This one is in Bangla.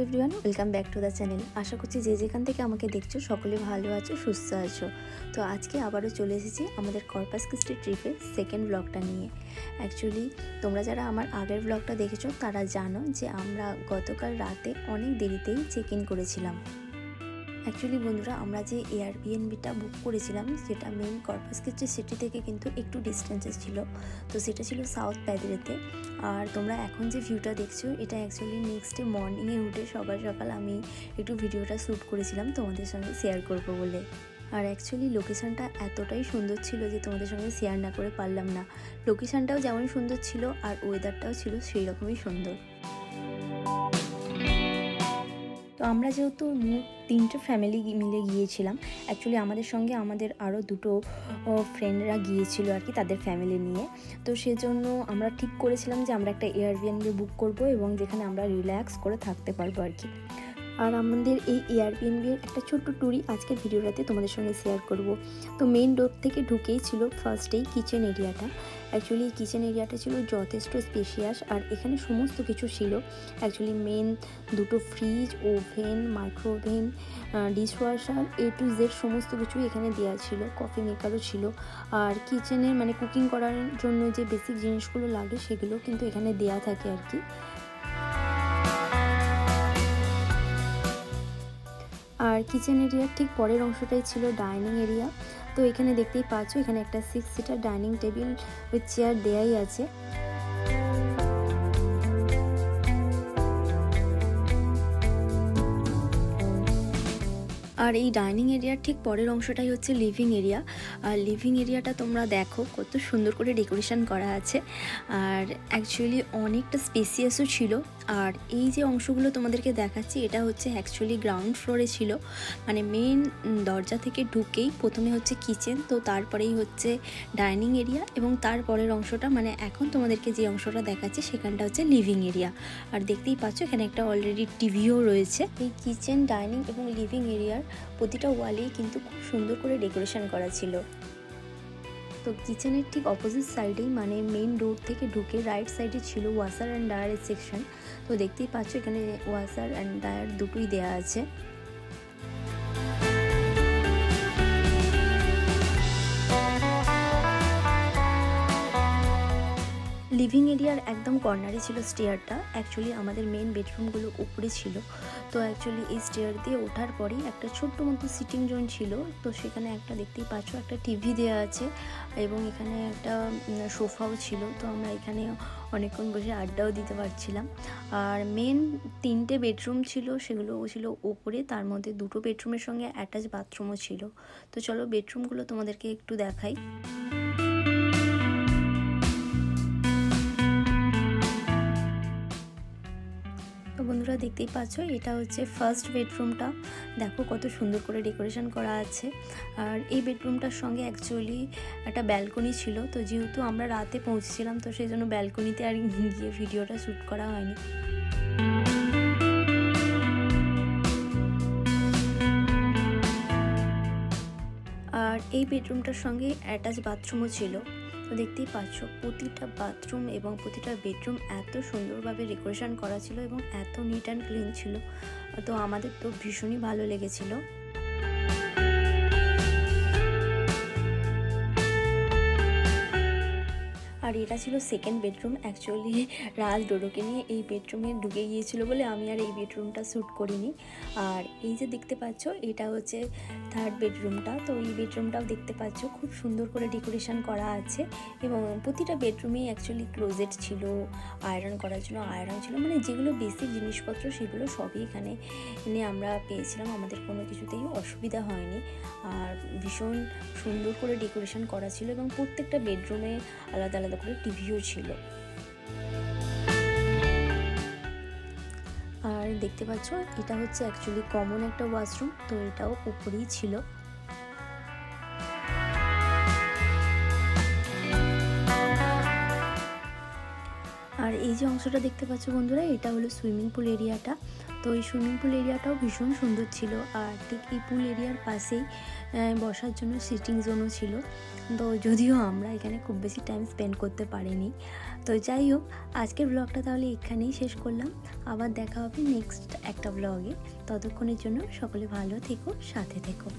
Everyone, welcome back to the channel. আশা করছি যে যেখান থেকে আমাকে দেখছো সকলে ভালো আছো, সুস্থ আছো। তো আজকে আবারও চলে এসেছি আমাদের কর্পাস ক্রিস্টি ট্রিপের সেকেন্ড ব্লগটা নিয়ে। অ্যাকচুয়ালি তোমরা যারা আমার আগের ব্লগটা দেখেছো তারা জানো যে আমরা গতকাল রাতে অনেক দেরিতেই চেক ইন করেছিলাম। অ্যাকচুয়ালি বন্ধুরা, আমরা যে এয়ারবিএনবিটা বুক করেছিলাম যেটা মেন কর্পাস ক্রিস্টি সিটি থেকে কিন্তু একটু ডিস্টেন্সে ছিল, তো সেটা ছিল সাউথ প্যাদ্রেতে। আর তোমরা এখন যে ভিউটা দেখছো এটা অ্যাকচুয়ালি নেক্সট ডে মর্নিংয়ে উঠে সকাল সকাল আমি একটু ভিডিওটা শ্যুট করেছিলাম তোমাদের সঙ্গে শেয়ার করবো বলে। আর অ্যাকচুয়ালি লোকেশানটা এতটাই সুন্দর ছিল যে তোমাদের সঙ্গে শেয়ার না করে পারলাম না। লোকেশানটাও যেমন সুন্দর ছিল আর ওয়েদারটাও ছিল সেই রকমই সুন্দর। তো আমরা যেহেতু তিনটে ফ্যামিলি মিলে গিয়েছিলাম, অ্যাকচুয়ালি আমাদের সঙ্গে আমাদের আরও দুটো ফ্রেন্ডরা গিয়েছিল আর কি, তাদের ফ্যামিলি নিয়ে। তো সেজন্য আমরা ঠিক করেছিলাম যে আমরা একটা এয়ারবিএনবি বুক করব এবং যেখানে আমরা রিল্যাক্স করে থাকতে পারবো আর কি। আর আমাদের এই এয়ারবিএনবির একটা ছোট্ট ট্যুরই আজকের ভিডিওটাতে তোমাদের সঙ্গে শেয়ার করব। তো মেইন ডোর থেকে ঢুকেই ছিল ফার্স্টেই কিচেন এরিয়াটা। অ্যাকচুয়ালি কিচেন এরিয়াটা ছিল যথেষ্ট স্পেশিয়াস আর এখানে সমস্ত কিছু ছিল। অ্যাকচুয়ালি মেন দুটো fridge, oven, micro oven, dishwasher, A to Z সমস্ত কিছুই এখানে দেওয়া ছিল। কফি মেকারও ছিল। আর কিচেনের মানে কুকিং করার জন্য যে বেসিক জিনিসগুলো লাগে সেগুলো কিন্তু এখানে দেওয়া থাকে আর কি। আর কিচেন এরিয়ার ঠিক পরের অংশটাই ছিল ডাইনিং এরিয়া। তো এখানে দেখতেই পাচ্ছ এখানে একটা 6 seater dining table with chair দেয়াই আছে। আর এই ডাইনিং এরিয়ার ঠিক পরের অংশটাই হচ্ছে লিভিং এরিয়া। আর লিভিং এরিয়াটা তোমরা দেখো কত সুন্দর করে ডেকোরেশন করা আছে আর অ্যাকচুয়ালি অনেকটা স্পেসিয়াসও ছিল। আর এই যে অংশগুলো তোমাদেরকে দেখাচ্ছি এটা হচ্ছে অ্যাকচুয়ালি গ্রাউন্ড ফ্লোরে ছিল, মানে মেন দরজা থেকে ঢুকেই প্রথমে হচ্ছে কিচেন, তো তারপরেই হচ্ছে ডাইনিং এরিয়া এবং তারপরের অংশটা মানে এখন তোমাদেরকে যে অংশটা দেখাচ্ছি সেখানটা হচ্ছে লিভিং এরিয়া। আর দেখতেই পাচ্ছ এখানে একটা অলরেডি টিভিও রয়েছে। এই কিচেন, ডাইনিং এবং লিভিং এরিয়ার প্রতিটা ওয়ালেই কিন্তু খুব সুন্দর করে ডেকোরেশন করা ছিল। তো কিচেনের ঠিক অপোজিট সাইডেই মানে মেইন ডোর থেকে ঢুকে রাইট সাইডে ছিল ওয়াশার অ্যান্ড ড্রায়ারের সেকশন। তো দেখতেই পাচ্ছ এখানে ওয়াশার অ্যান্ড ড্রায়ার দুটোই দেওয়া আছে। লিভিং এরিয়ার একদম কর্নারে ছিল স্টেয়ারটা। অ্যাকচুয়ালি আমাদের মেন বেডরুমগুলো উপরে ছিল, তো অ্যাকচুয়ালি এই স্টেয়ার দিয়ে ওঠার পরেই একটা ছোট্ট মতো সিটিং জোন ছিল। তো সেখানে একটা দেখতেই পাচ্ছ একটা টিভি দেওয়া আছে এবং এখানে একটা সোফাও ছিল। তো আমরা এখানে অনেকক্ষণ বসে আড্ডাও দিতে পারছিলাম। আর মেন তিনটে বেডরুম ছিল, সেগুলো ছিল ওপরে, তার মধ্যে দুটো বেডরুমের সঙ্গে অ্যাটাচ বাথরুমও ছিল। তো চলো বেডরুমগুলো তোমাদেরকে একটু দেখাই। তো বন্ধুরা দেখতেই পাচ্ছ এটা হচ্ছে ফার্স্ট বেডরুমটা। দেখো কত সুন্দর করে ডেকোরেশন করা আছে। আর এই বেডরুমটার সঙ্গে অ্যাকচুয়ালি একটা ব্যালকনি ছিল, তো যেহেতু আমরা রাতে পৌঁছেছিলাম তো সেই জন্য ব্যালকনিতে আর গিয়ে ভিডিওটা শ্যুট করা হয়নি। আর এই বেডরুমটার সঙ্গে অ্যাটাচ বাথরুমও ছিল। তো দেখতেই পাচ্ছ প্রতিটা বাথরুম এবং প্রতিটা বেডরুম এত সুন্দরভাবে ডেকোরেশন করা ছিল এবং এত নিট অ্যান্ড ক্লিন ছিল। তো আমাদের তো ভীষণই ভালো লেগেছিল। আর এটা ছিল সেকেন্ড বেডরুম। অ্যাকচুয়ালি রাজ ডোডোকে নিয়ে এই বেডরুমে ঢুকে গিয়েছিল বলে আমি আর এই বেডরুমটা শ্যুট করিনি। আর এই যে দেখতে পাচ্ছ এটা হচ্ছে থার্ড বেডরুমটা। তো এই বেডরুমটাও দেখতে পাচ্ছ খুব সুন্দর করে ডেকোরেশন করা আছে এবং প্রতিটা বেডরুমেই অ্যাকচুয়ালি ক্লোজেট ছিল, আয়রন করার জন্য আয়রন ছিল, মানে যেগুলো বেসিক জিনিসপত্র সেগুলো সবই এখানে এনে আমরা পেয়েছিলাম। আমাদের কোনো কিছুতেই অসুবিধা হয়নি। আর ভীষণ সুন্দর করে ডেকোরেশন করা ছিল এবং প্রত্যেকটা বেডরুমে আলাদা আলাদা করে টিভিও ছিল। আর দেখতে পাচ্ছ এটা হচ্ছে অ্যাকচুয়ালি কমন একটা ওয়াশরুম, তো এটাও উপরেই ছিল। আর এই যে অংশটা দেখতে পাচ্ছ বন্ধুরা এটা হলো সুইমিং পুল এরিয়াটা। তো এই সুইমিং পুল এরিয়াটাও ভীষণ সুন্দর ছিল। আর ঠিক এই পুল এরিয়ার পাশেই বসার জন্য সিটিং জোনও ছিল। তো যদিও আমরা এখানে খুব বেশি টাইম স্পেন্ড করতে পারিনি। তো যাই হোক, আজকের ব্লগটা তাহলে এখানেই শেষ করলাম। আবার দেখা হবে নেক্সট একটা ব্লগে। ততক্ষণের জন্য সকলে ভালো থেকো, সাথে থেকো।